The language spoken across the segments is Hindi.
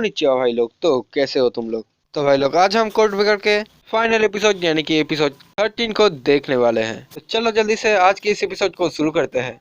कोनिचिवा भाई लोग। तो कैसे हो तुम लोग? तो भाई लोग आज हम कोड ब्रेकर के फाइनल एपिसोड यानी कि एपिसोड 13 को देखने वाले हैं। तो चलो जल्दी से आज के इस एपिसोड को शुरू करते हैं।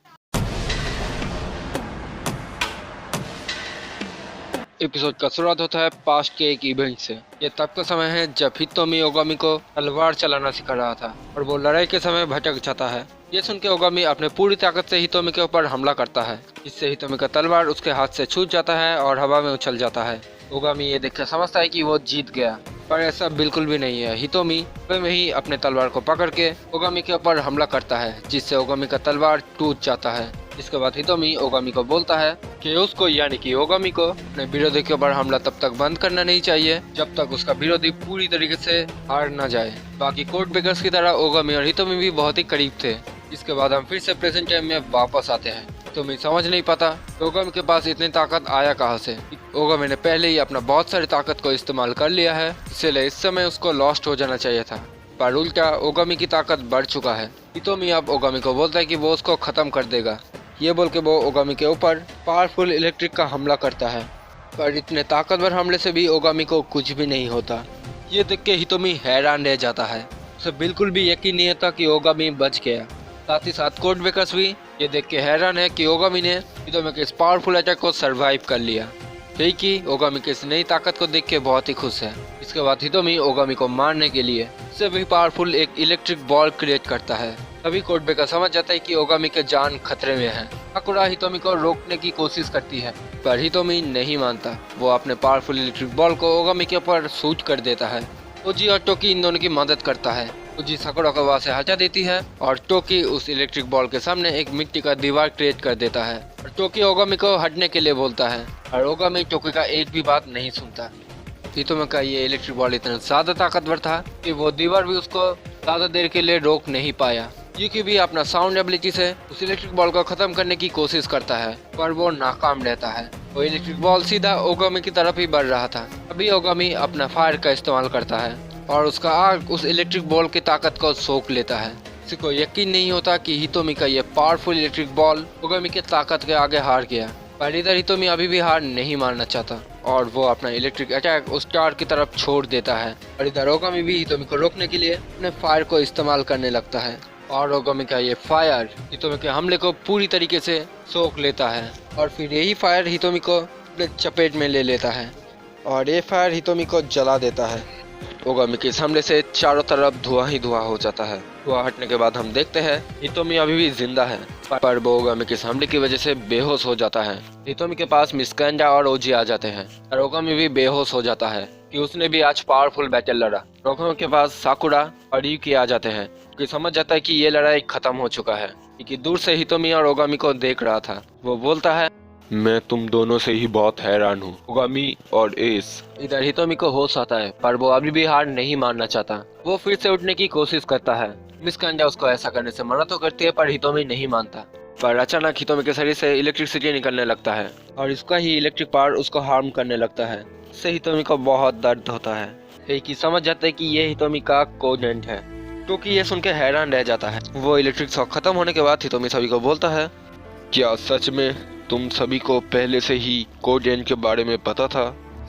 एपिसोड का शुरुआत होता है पास्ट के एक इवेंट से। ये तब का समय है जब हितोमी ओगामी को तलवार चलाना सिखा रहा था और वो लड़ाई के समय भटक जाता है। ये सुन के ओगामी अपने पूरी ताकत से हितोमी के ऊपर हमला करता है, जिससे हितोमी का तलवार उसके हाथ से छूट जाता है और हवा में उछल जाता है। ओगामी ये देखकर समझता है कि वो जीत गया, पर ऐसा बिल्कुल भी नहीं है। हितोमी में ही अपने तलवार को पकड़ के ओगामी के ऊपर हमला करता है, जिससे ओगामी का तलवार टूट जाता है। इसके बाद हितोमी ओगामी को बोलता है कि उसको यानी कि ओगामी को अपने विरोधी के ऊपर हमला तब तक बंद करना नहीं चाहिए जब तक उसका विरोधी पूरी तरीके से हार न जाए। बाकी कोड ब्रेकर्स की तरह ओगामी और हितोमी भी बहुत ही करीब थे। इसके बाद हम फिर से प्रेजेंट टाइम में वापस आते हैं। हितोमी समझ नहीं पाता ओगामी के पास इतनी ताकत आया कहाँ से। ओगामी ने पहले ही अपना बहुत सारी ताकत को इस्तेमाल कर लिया है, इसलिए इस समय उसको लॉस्ट हो जाना चाहिए था, पर उल्टा ओगामी की ताकत बढ़ चुका है। हितोमी अब ओगामी को बोलता है कि वो उसको खत्म कर देगा। ये बोल के वो ओगामी के ऊपर पावरफुल इलेक्ट्रिक का हमला करता है, पर इतने ताकतवर हमले से भी ओगामी को कुछ भी नहीं होता। ये देख के हितोमी हैरान रह जाता है। उसे बिल्कुल भी यकीन नहीं होता कि ओगामी बच गया। साथ ही साथ कोड ब्रेकर्स भी ये देख के हैरान है कि ओगामी ने हितोमी के इस पावरफुल अटैक को सरवाइव कर लिया। यही कि ओगामी की इस नई ताकत को देख के बहुत ही खुश है। इसके बाद हितोमी ओगामी को मारने के लिए इससे भी पावरफुल एक इलेक्ट्रिक बॉल क्रिएट करता है। तभी कोड ब्रेकर समझ जाता है कि ओगामी के जान खतरे में है। साकुरा हितोमी को रोकने की कोशिश करती है, पर हितोमी नहीं मानता। वो अपने पावरफुल इलेक्ट्रिक बॉल को ओगामी के ऊपर शूट कर देता है। ओजी और टोकी इन दोनों की मदद करता है। ओजी साकुरा को वहाँ से हटा देती है और टोकी उस इलेक्ट्रिक बॉल के सामने एक मिट्टी का दीवार क्रिएट कर देता है और टोकी ओगामी को हटने के लिए बोलता है, और ओगामी टोकी का एक भी बात नहीं सुनता। हितोमी का ये इलेक्ट्रिक बॉल इतना ज्यादा ताकतवर था कि वो दीवार भी उसको ज्यादा देर के लिए रोक नहीं पाया। यूकी भी अपना साउंड एबिलिटी से उस इलेक्ट्रिक बॉल को खत्म करने की कोशिश करता है, पर वो नाकाम रहता है। वो इलेक्ट्रिक बॉल सीधा ओगामी की तरफ ही बढ़ रहा था। अभी ओगामी अपना फायर का इस्तेमाल करता है और उसका आग उस इलेक्ट्रिक बॉल की ताकत को सोख लेता है। किसी को यकीन नहीं होता कि हितोमी का ये पावरफुल इलेक्ट्रिक बॉल ओगामी की ताकत के आगे हार गया, पर इधर हितोमी अभी भी हार नहीं मानना चाहता और वो अपना इलेक्ट्रिक अटैक उस स्टार की तरफ छोड़ देता है। और इधर ओगामी भी हितोमी को रोकने के लिए अपने फायर को इस्तेमाल करने लगता है और ओगामी का ये फायर हितोमी के हमले को पूरी तरीके से सोख लेता है और फिर यही फायर हितोमी को अपने चपेट में ले लेता है और ये फायर हितोमी को जला देता है। ओगामी के इस हमले से चारों तरफ धुआं ही धुआं हो जाता है। धुआं हटने के बाद हम देखते हैं हितोमी अभी भी जिंदा है, पर वो ओगामी के इस हमले की वजह से बेहोश हो जाता है। हितोमी के पास मिस कैंडा और ओजी आ जाते हैं और ओगामी भी बेहोश हो जाता है कि उसने भी आज पावरफुल बैटल लड़ा। ओगामी के पास साकुरा और यूकी आ जाते हैं कि समझ जाता है कि ये लड़ाई खत्म हो चुका है, क्योंकि दूर से हितोमी और ओगामी को देख रहा था। वो बोलता है, मैं तुम दोनों से ही बहुत हैरान हूँ, ओगामी और एस। इधर हितोमी को होश आता है, पर वो अभी भी हार नहीं मानना चाहता। वो फिर से उठने की कोशिश करता है। मिस कैंडा उसको ऐसा करने से मना तो करती है, पर हितोमी नहीं मानता। पर अचानक हितोमी के शरीर से इलेक्ट्रिसिटी निकलने लगता है और इसका ही इलेक्ट्रिक पावर उसको हार्म करने लगता है। इससे हितोमी को बहुत दर्द होता है। कि समझ जाता है कि ये हितोमी का कोडेंट है, क्योंकि ये सुन के हैरान रह जाता है। वो इलेक्ट्रिक शॉक खत्म होने के बाद हितोमी सभी को बोलता है, क्या सच में तुम सभी को पहले से ही कोडेंट के बारे में पता था?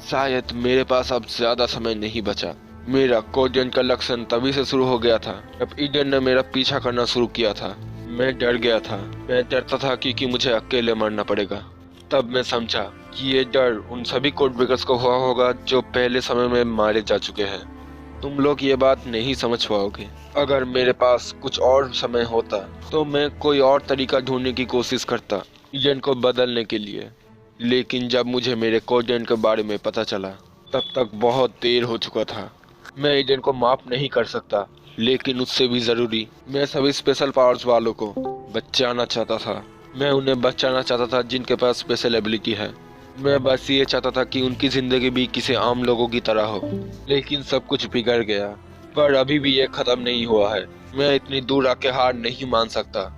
शायद मेरे पास अब ज्यादा समय नहीं बचा। मेरा कोडेंट का लक्षण तभी से शुरू हो गया था जब ईडन ने मेरा पीछा करना शुरू किया था। मैं डर गया था। मैं डरता था कि मुझे अकेले मरना पड़ेगा। तब मैं समझा कि ये डर उन सभी कोड ब्रेकर्स को हुआ होगा जो पहले समय में मारे जा चुके हैं। तुम लोग ये बात नहीं समझ पाओगे। अगर मेरे पास कुछ और समय होता तो मैं कोई और तरीका ढूंढने की कोशिश करता ईडन को बदलने के लिए, लेकिन जब मुझे मेरे कोडेंट के बारे में पता चला तब तक बहुत देर हो चुका था। मैं ईडन को माफ नहीं कर सकता, लेकिन उससे भी जरूरी मैं सभी स्पेशल पावर्स वालों को बचाना चाहता था। मैं उन्हें बचाना चाहता था जिनके पास स्पेशल एबिलिटी है। मैं बस ये चाहता था कि उनकी जिंदगी भी किसी आम लोगों की तरह हो, लेकिन सब कुछ बिगड़ गया। पर अभी भी ये खत्म नहीं हुआ है। मैं इतनी दूर आके हार नहीं मान सकता।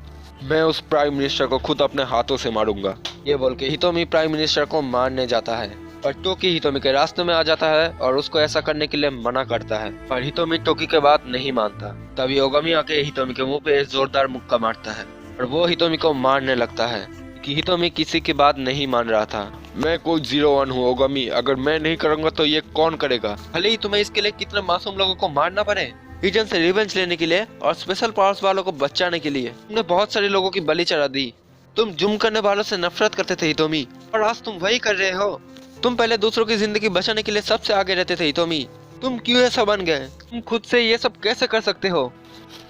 मैं उस प्राइम मिनिस्टर को खुद अपने हाथों से मारूंगा। ये बोल के हितोमी प्राइम मिनिस्टर को मारने जाता है, पर टोकी हितोमी के रास्ते में आ जाता है और उसको ऐसा करने के लिए मना करता है, पर हितोमी टोकी के बात नहीं मानता। तभी ओगामी आके हितोमी के मुंह पे जोरदार मुक्का मारता है और वो हितोमी को मारने लगता है। कि हितोमी किसी की बात नहीं मान रहा था। मैं कोई 01 हूँ ओगामी, अगर मैं नहीं करूँगा तो ये कौन करेगा? भले ही तुम्हें इसके लिए कितने मासूम लोगों को मारना पड़े, रीजन से रिवेंज लेने के लिए और स्पेशल पावर्स वालों को बचाने के लिए तुमने बहुत सारे लोगों की बलि चढ़ा दी। तुम जुर्म करने वालों से नफरत करते थे हितोमी, और आज तुम वही कर रहे हो। तुम पहले दूसरों की जिंदगी बचाने के लिए सबसे आगे रहते थे हितोमी, तुम क्यों ऐसा बन गए? तुम खुद से ये सब कैसे कर सकते हो?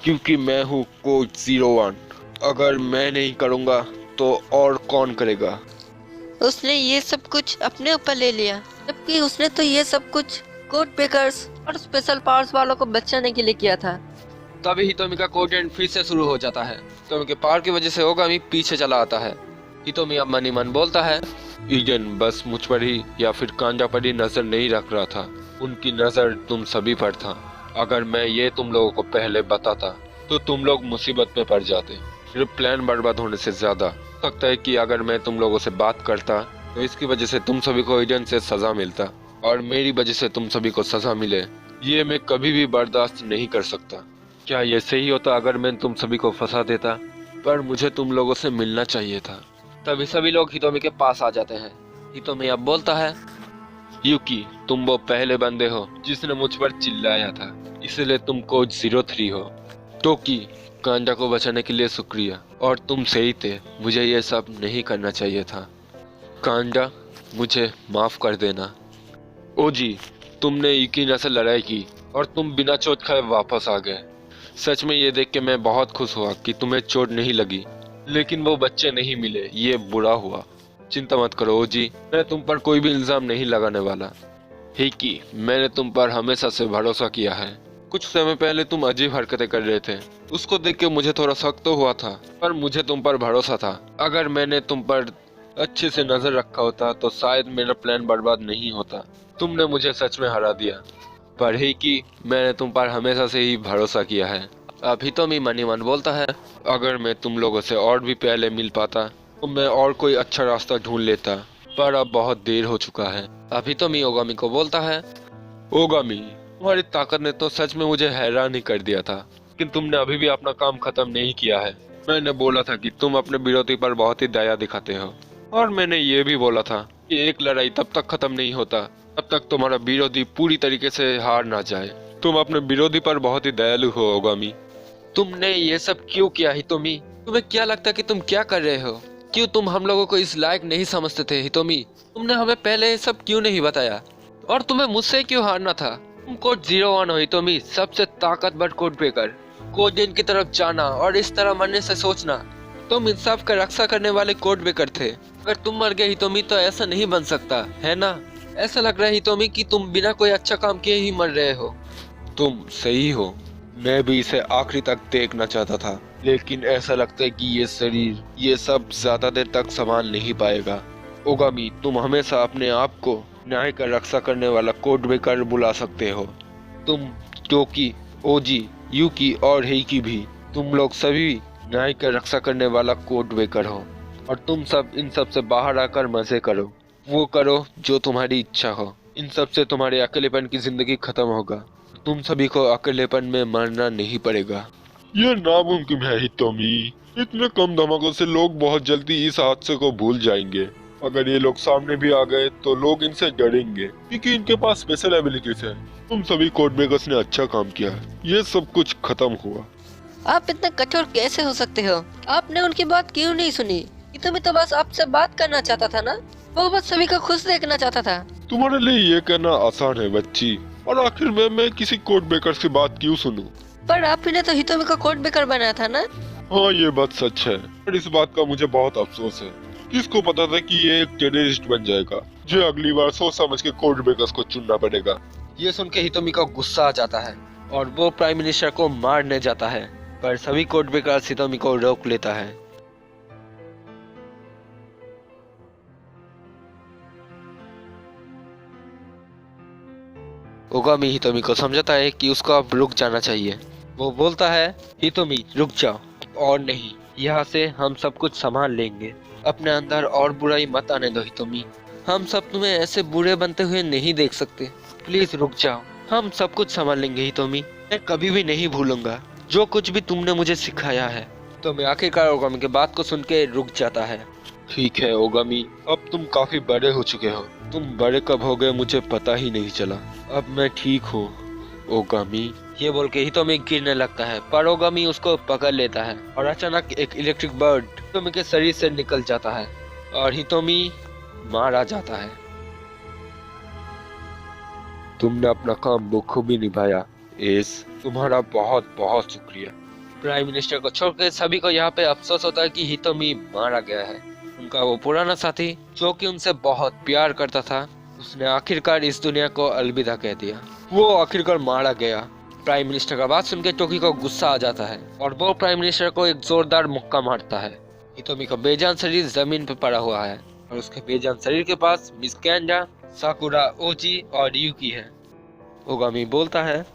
क्योंकि मैं हूँ कोड 01, अगर मैं नहीं करूँगा तो और कौन करेगा? उसने ये सब कुछ अपने ऊपर ले लिया, जबकि उसने तो ये सब कुछ कोड ब्रेकर्स और स्पेशल पावर्स वालों को बचाने के लिए किया था। तभी हितोमी का कोड एंड फिर से शुरू हो जाता है। हितोमी के पावर की वजह से ओगामी पीछे चला आता है। हितोमी अब मन ही मन बोलता है, ईजन बस मुझ पर ही या फिर कांजा पर ही नजर नहीं रख रहा था, उनकी नजर तुम सभी पर था। अगर मैं ये तुम लोगों को पहले बताता तो तुम लोग मुसीबत में पड़ जाते। सिर्फ प्लान बर्बाद होने से ज्यादा लगता है कि अगर मैं तुम लोगों से बात करता तो इसकी वजह से तुम सभी को ईडन से सजा मिलता, और मेरी वजह से तुम सभी को सजा मिले, ये मैं कभी भी बर्दाश्त नहीं कर सकता। क्या ये सही होता अगर मैं तुम सभी को फंसा देता? पर मुझे तुम लोगों से मिलना चाहिए था। तभी सभी लोग हितोमी के पास आ जाते हैं। हितोमी अब बोलता है, यूकी तुम वो पहले बंदे हो जिसने मुझ पर चिल्लाया था, इसलिए तुम कोड 03 हो। टोकी कांजा को बचाने के लिए शुक्रिया, और तुम सही थे, मुझे ये सब नहीं करना चाहिए था। कांजा मुझे माफ कर देना। ओजी तुमने यूकी से लड़ाई की और तुम बिना चोट खाए वापस आ गए। सच में ये देख के मैं बहुत खुश हुआ कि तुम्हें चोट नहीं लगी, लेकिन वो बच्चे नहीं मिले, ये बुरा हुआ। चिंता मत करो ओजी, मैं तुम पर कोई भी इल्जाम नहीं लगाने वाला। हिकी मैंने तुम पर हमेशा से भरोसा किया है। कुछ समय पहले तुम अजीब हरकतें कर रहे थे, उसको देख के मुझे थोड़ा शक तो हुआ था, पर मुझे तुम पर भरोसा था। अगर मैंने तुम पर अच्छे से नजर रखा होता तो शायद मेरा प्लान बर्बाद नहीं होता। तुमने मुझे सच में हरा दिया, पर हिकी मैंने तुम पर हमेशा से ही भरोसा किया है। अभी तो मैं मन ही मन बोलता है, अगर मैं तुम लोगों से और भी पहले मिल पाता तो मैं और कोई अच्छा रास्ता ढूंढ लेता, पर अब बहुत देर हो चुका है। अभी तो मैं ओगामी को बोलता है, ओगामी तुम्हारी ताकत ने तो सच में मुझे हैरान ही कर दिया था, लेकिन तुमने अभी भी अपना काम खत्म नहीं किया है। मैंने बोला था कि तुम अपने विरोधी पर बहुत ही दया दिखाते हो, और मैंने ये भी बोला था कि एक लड़ाई तब तक खत्म नहीं होता तब तक तुम्हारा विरोधी पूरी तरीके से हार ना जाए। तुम अपने विरोधी पर बहुत ही दयालु हो ओगामी। तुमने ये सब क्यों किया हितोमी? तुम्हें क्या लगता है कि तुम क्या कर रहे हो? क्यों तुम हम लोगों को इस लायक नहीं समझते थे हितोमी? तुमने हमें पहले ये सब क्यों नहीं बताया? और तुम्हें मुझसे क्यों हारना था? तुम कोड 01 हो हितोमी, सबसे ताकतवर कोड ब्रेकर। कोड दिन की तरफ जाना और इस तरह मरने से सोचना, तुम इंसाफ का रक्षा करने वाले कोड ब्रेकर थे। अगर तुम मर गए हितोमी तो ऐसा नहीं बन सकता है ना? ऐसा लग रहा है हितोमी कि तुम बिना कोई अच्छा काम किए ही मर रहे हो। तुम सही हो, मैं भी इसे आखिरी तक देखना चाहता था, लेकिन ऐसा लगता है कि ये शरीर ये सब ज्यादा देर तक संभाल नहीं पाएगा। ओगामी तुम हमेशा अपने आप को न्याय का रक्षा करने वाला कोड ब्रेकर बुला सकते हो। तुम टोकी, ओजी, यूकी और हेइकी भी, तुम लोग सभी न्याय का रक्षा करने वाला कोड ब्रेकर हो, और तुम सब इन सब से बाहर आकर मजे करो, वो करो जो तुम्हारी इच्छा हो। इन सब से तुम्हारे अकेलेपन की जिंदगी खत्म होगा, तुम सभी को अकेलेपन में मरना नहीं पड़ेगा। ये नामुमकिन है हितोमी, इतने कम धमाकों से लोग बहुत जल्दी इस हादसे को भूल जाएंगे। अगर ये लोग सामने भी आ गए तो लोग इनसे डरेंगे क्योंकि इनके पास स्पेशल एबिलिटीज है। तुम सभी कोड ब्रेकर्स ने अच्छा काम किया, ये सब कुछ खत्म हुआ। आप इतना कठोर कैसे हो सकते हो? आपने उनकी बात क्यों नहीं सुनी? हितोमी तो बस आपसे बात करना चाहता था ना, वो बस सभी को खुश देखना चाहता था। तुम्हारे लिए ये कहना आसान है बच्ची, और आखिर में मैं किसी कोड ब्रेकर की बात क्यों सुनूं? पर आप ही ने तो हितोमी को कोड ब्रेकर बनाया था ना? हाँ ये बात सच है, पर इस बात का मुझे बहुत अफसोस है। किसको पता था कि ये एक टेररिस्ट बन जाएगा, जो अगली बार सोच समझ के कोड ब्रेकर्स को चुनना पड़ेगा। ये सुन के हितोमी को गुस्सा आ जाता है और वो प्राइम मिनिस्टर को मारने जाता है, पर सभी कोड ब्रेकर्स हितोमी को रोक लेता है। ओगामी हितोमी को समझाता है कि उसको अब रुक जाना चाहिए। वो बोलता है, हितोमी रुक जाओ, और नहीं, यहाँ से हम सब कुछ संभाल लेंगे। अपने अंदर और बुराई मत आने दो हितोमी, हम सब तुम्हें ऐसे बुरे बनते हुए नहीं देख सकते। प्लीज रुक जाओ, हम सब कुछ संभाल लेंगे हितोमी। मैं कभी भी नहीं भूलूंगा जो कुछ भी तुमने मुझे सिखाया है। तो मैं आखिरकार ओगामी की बात को सुन के रुक जाता है। ठीक है ओगामी, अब तुम काफी बड़े हो चुके हो। तुम बड़े कब हो गए मुझे पता ही नहीं चला। अब मैं ठीक हूँ ओगामी। ये बोल के हितोमी गिरने लगता है, पर ओगामी उसको पकड़ लेता है और अचानक एक इलेक्ट्रिक बर्ड हितोमी के शरीर से निकल जाता है और हितोमी मारा जाता है। तुमने अपना काम बखूबी निभाया एस, तुम्हारा बहुत बहुत शुक्रिया। प्राइम मिनिस्टर को छोड़कर सभी को यहाँ पे अफसोस होता है कि हितोमी मारा गया है। उनका वो पुराना साथी जो कि उनसे बहुत प्यार करता था, उसने आखिरकार इस दुनिया को अलविदा कह दिया। वो आखिरकार मारा गया। प्राइम मिनिस्टर का बात सुनकर टोकी को गुस्सा आ जाता है और वो प्राइम मिनिस्टर को एक जोरदार मुक्का मारता है। हितोमी का बेजान शरीर जमीन पर पड़ा हुआ है और उसके बेजान शरीर के पास मिस कैंडा, साकुरा, ओजी और यूकी है। ओगामी बोलता है,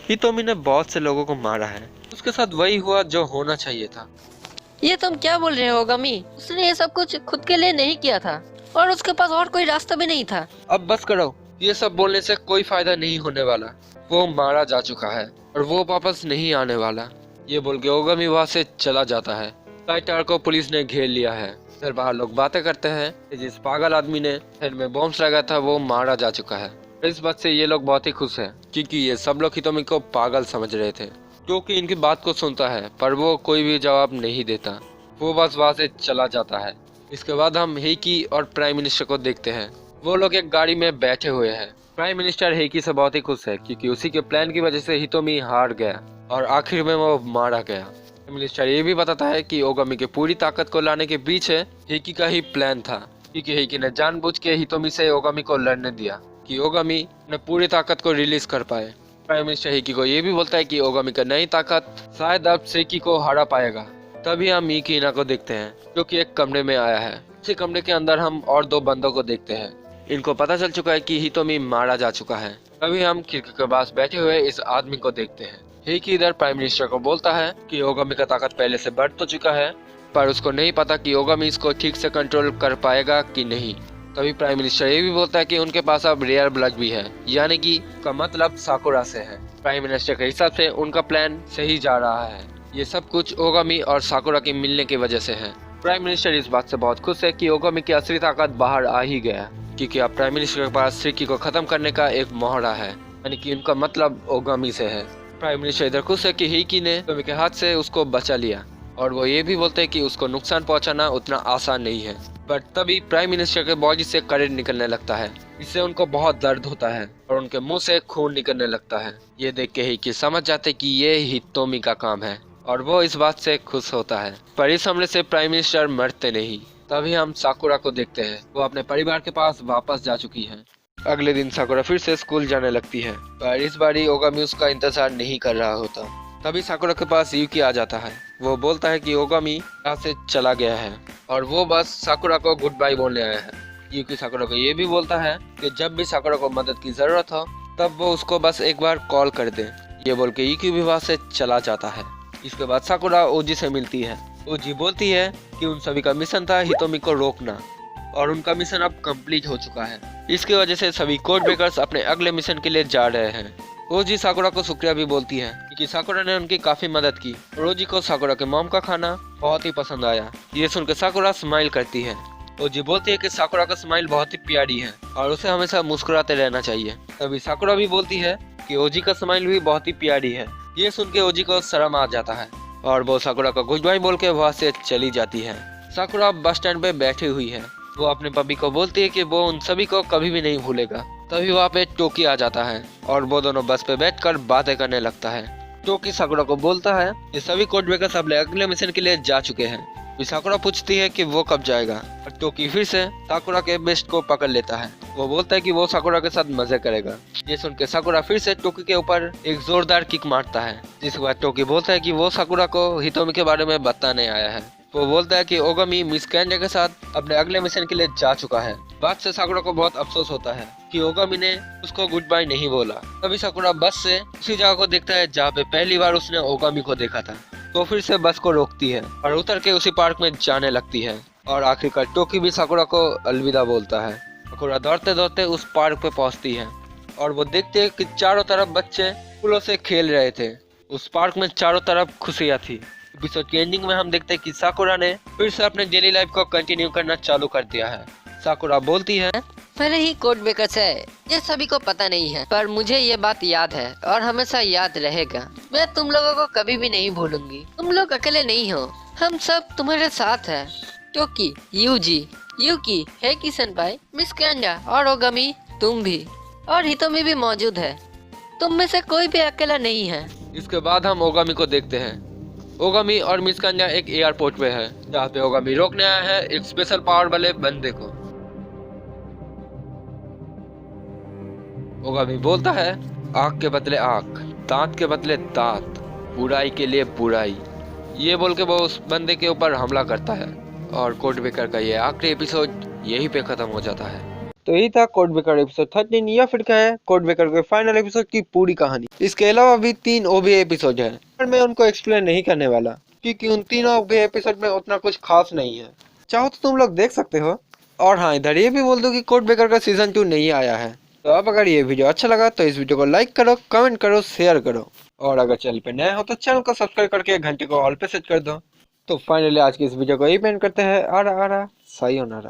हितोमी ने बहुत से लोगों को मारा है, उसके साथ वही हुआ जो होना चाहिए था। ये तुम क्या बोल रहे हो गमी? उसने ये सब कुछ खुद के लिए नहीं किया था और उसके पास और कोई रास्ता भी नहीं था। अब बस करो, ये सब बोलने से कोई फायदा नहीं होने वाला। वो मारा जा चुका है और वो वापस नहीं आने वाला। ये बोल के ओगामी वहाँ से चला जाता है। टाइटार को पुलिस ने घेर लिया है। फिर बाहर लोग बातें करते हैं कि जिस पागल आदमी ने हेड में बॉम्ब लगाया था वो मारा जा चुका है। इस बात से ये लोग बहुत ही खुश हैं क्योंकि ये सब लोग हितोमी को पागल समझ रहे थे। क्योंकि इनकी बात को सुनता है पर वो कोई भी जवाब नहीं देता, वो बस वहाँ से चला जाता है। इसके बाद हम हेकी और प्राइम मिनिस्टर को देखते हैं। वो लोग एक गाड़ी में बैठे हुए हैं। प्राइम मिनिस्टर हेकी से बहुत ही खुश है क्योंकि उसी के प्लान की वजह से हितोमी हार गया और आखिर में वो मारा गया। प्राइम मिनिस्टर ये भी बताता है कि ओगामी के पूरी ताकत को लाने के पीछे हेकी का ही प्लान था, क्योंकि हेकी ने जानबूझ के हितोमी से ओगामी को लड़ने दिया कि ओगामी अपने पूरी ताकत को रिलीज कर पाए। प्राइम मिनिस्टर हेकी को ये भी बोलता है कि ओगामी का नई ताकत शायद अब सेकी को हरा पाएगा। तभी हम मीकीना को देखते हैं जो कि एक कमरे में आया है। उसी कमरे के अंदर हम और दो बंदों को देखते हैं। इनको पता चल चुका है कि हितोमी मारा जा चुका है। तभी हम खिड़की के पास बैठे हुए इस आदमी को देखते हैं। हेकी इधर प्राइम मिनिस्टर को बोलता है कि ओगामी का ताकत पहले से बढ़ तो चुका है, पर उसको नहीं पता कि ओगामी इसको ठीक से कंट्रोल कर पाएगा कि नहीं। तभी प्राइम मिनिस्टर ये भी बोलता है कि उनके पास अब रेयर ब्लड भी है, यानी कि का मतलब साकुरा से है। प्राइम मिनिस्टर के हिसाब से उनका प्लान सही जा रहा है। ये सब कुछ ओगामी और साकुरा के मिलने की वजह से है। प्राइम मिनिस्टर इस बात से बहुत खुश है कि ओगामी की असली ताकत बाहर आ ही गया, क्योंकि अब प्राइम मिनिस्टर के पास सेकी को खत्म करने का एक मोहरा है, यानी कि उनका मतलब ओगामी से है। प्राइम मिनिस्टर इधर खुश है कि हेकी ने ओगामी के हाथ से उसको बचा लिया और वो ये भी बोलते हैं कि उसको नुकसान पहुंचाना उतना आसान नहीं है। पर तभी प्राइम मिनिस्टर के बॉडी से करंट निकलने लगता है। इससे उनको बहुत दर्द होता है और उनके मुंह से खून निकलने लगता है। ये देख के हेकी समझ जाते कि ये हितोमी का काम है और वो इस बात से खुश होता है। पर इस हमले से प्राइम मिनिस्टर मरते नहीं। तभी हम साकुरा को देखते हैं। वो अपने परिवार के पास वापस जा चुकी है। अगले दिन साकुरा फिर से स्कूल जाने लगती है, पर इस बारी ओगामी उसका इंतजार नहीं कर रहा होता। तभी साकुरा के पास यूकी आ जाता है। वो बोलता है कि ओगामी यहाँ से चला गया है और वो बस साकुरा को गुड बाय बोलने आया है। यूकी साकुरा को ये भी बोलता है कि जब भी साकुरा को मदद की जरूरत हो तब वो उसको बस एक बार कॉल कर दे। ये बोल के यूकी भी वहाँ से चला जाता है। इसके बाद साकुरा ओजी से मिलती है। ओजी बोलती है कि उन सभी का मिशन था हितोमी को रोकना और उनका मिशन अब कंप्लीट हो चुका है। इसकी वजह से सभी कोड ब्रेकर्स अपने अगले मिशन के लिए जा रहे हैं। ओजी साकुरा को शुक्रिया भी बोलती है क्योंकि साकुरा ने उनकी काफी मदद की और ओजी को साकुरा के मॉम का खाना बहुत ही पसंद आया। ये सुनकर साकुरा स्माइल करती है। ओजी बोलती है कि साकुरा का स्माइल बहुत ही प्यारी है और उसे हमेशा मुस्कुराते रहना चाहिए। तभी साकुरा भी बोलती है कि ओजी का स्माइल भी बहुत ही प्यारी है। ये सुन के ओजी को शर्म आ जाता है और वो साकुरा का गुड बाय बोल के वहाँ से चली जाती है। साकुरा बस स्टैंड पे बैठी हुई है। वो अपने पपी को बोलती है कि वो उन सभी को कभी भी नहीं भूलेगा। तभी वहाँ पे टोकी आ जाता है और वो दोनों बस पे बैठकर बातें करने लगता है। टोकी साकुरा को बोलता है कि सभी कोड ब्रेकर्स अगले मिशन के लिए जा चुके हैं। फिर साकुरा पूछती है कि वो कब जाएगा और टोकी फिर से साकुरा के बेस्ट को पकड़ लेता है। वो बोलता है कि वो साकुरा के साथ मजे करेगा। ये सुन के साकुरा फिर से टोकी के ऊपर एक जोरदार किक मारता है, जिसके बाद टोकी बोलता है कि वो साकुरा को हितोमी के बारे में बताने आया है। वो बोलता है कि ओगामी मिस कैंडे के साथ अपने अगले मिशन के लिए जा चुका है। बात से साकुरा को बहुत अफसोस होता है कि ओगामी ने उसको गुड बाय नहीं बोला। तभी साकुरा बस से उसी जगह को देखता है जहाँ पे पहली बार उसने ओगामी को देखा था। तो फिर से बस को रोकती है और उतर के उसी पार्क में जाने लगती है और आखिरकार टोकी भी साकुरा को अलविदा बोलता है। साकुरा दौड़ते दौड़ते उस पार्क पे पहुंचती है और वो देखते है कि चारों तरफ बच्चे फूलों से खेल रहे थे। उस पार्क में चारों तरफ खुशियाँ थी। एपिसोड की एंडिंग में हम देखते हैं कि साकुरा ने फिर से अपने डेली लाइफ को कंटिन्यू करना चालू कर दिया है। साकुरा बोलती है, भले ही कोड ब्रेकर्स है, ये सभी को पता नहीं है, पर मुझे ये बात याद है और हमेशा याद रहेगा। मैं तुम लोगों को कभी भी नहीं भूलूंगी। तुम लोग अकेले नहीं हो, हम सब तुम्हारे साथ है। टोकी, यूकी, हेकी सेनपाई, मिस कैंडा और ओगामी, तुम भी, और हितोमी भी मौजूद है। तुम में से कोई भी अकेला नहीं है। इसके बाद हम ओगामी को देखते हैं। ओगामी और मिस कांजा एक एयरपोर्ट पे है, जहाँ पे ओगामी रोकने आया है एक स्पेशल पावर वाले बंदे को। ओगामी बोलता है, आँख के बदले आँख, दांत के बदले दांत, बुराई के लिए बुराई। ये बोल के वो उस बंदे के ऊपर हमला करता है और कोड ब्रेकर का ये आखिरी एपिसोड यहीं पे खत्म हो जाता है। तो यही था कोड ब्रेकर एपिसोड 13, या फिर क्या है कोड ब्रेकर के फाइनल एपिसोड की पूरी कहानी। इसके अलावा भी 3 OVA एपिसोड है, पर मैं उनको एक्सप्लेन नहीं करने वाला, क्योंकि उन तीनों OVA एपिसोड में उतना कुछ खास नहीं है। चाहो तो तुम लोग देख सकते हो। और हाँ, इधर ये भी बोल दो कि कोड ब्रेकर का सीजन 2 नहीं आया है। तो अब अगर ये वीडियो अच्छा लगा तो इस वीडियो को लाइक करो, कमेंट करो, शेयर करो, और अगर चैनल पे नए हो तो चैनल को सब्सक्राइब करके घंटे को ऑल पे सेट कर दो। तो फाइनली आज की इस वीडियो को यही एंड करते हैं। आरा सायोनारा।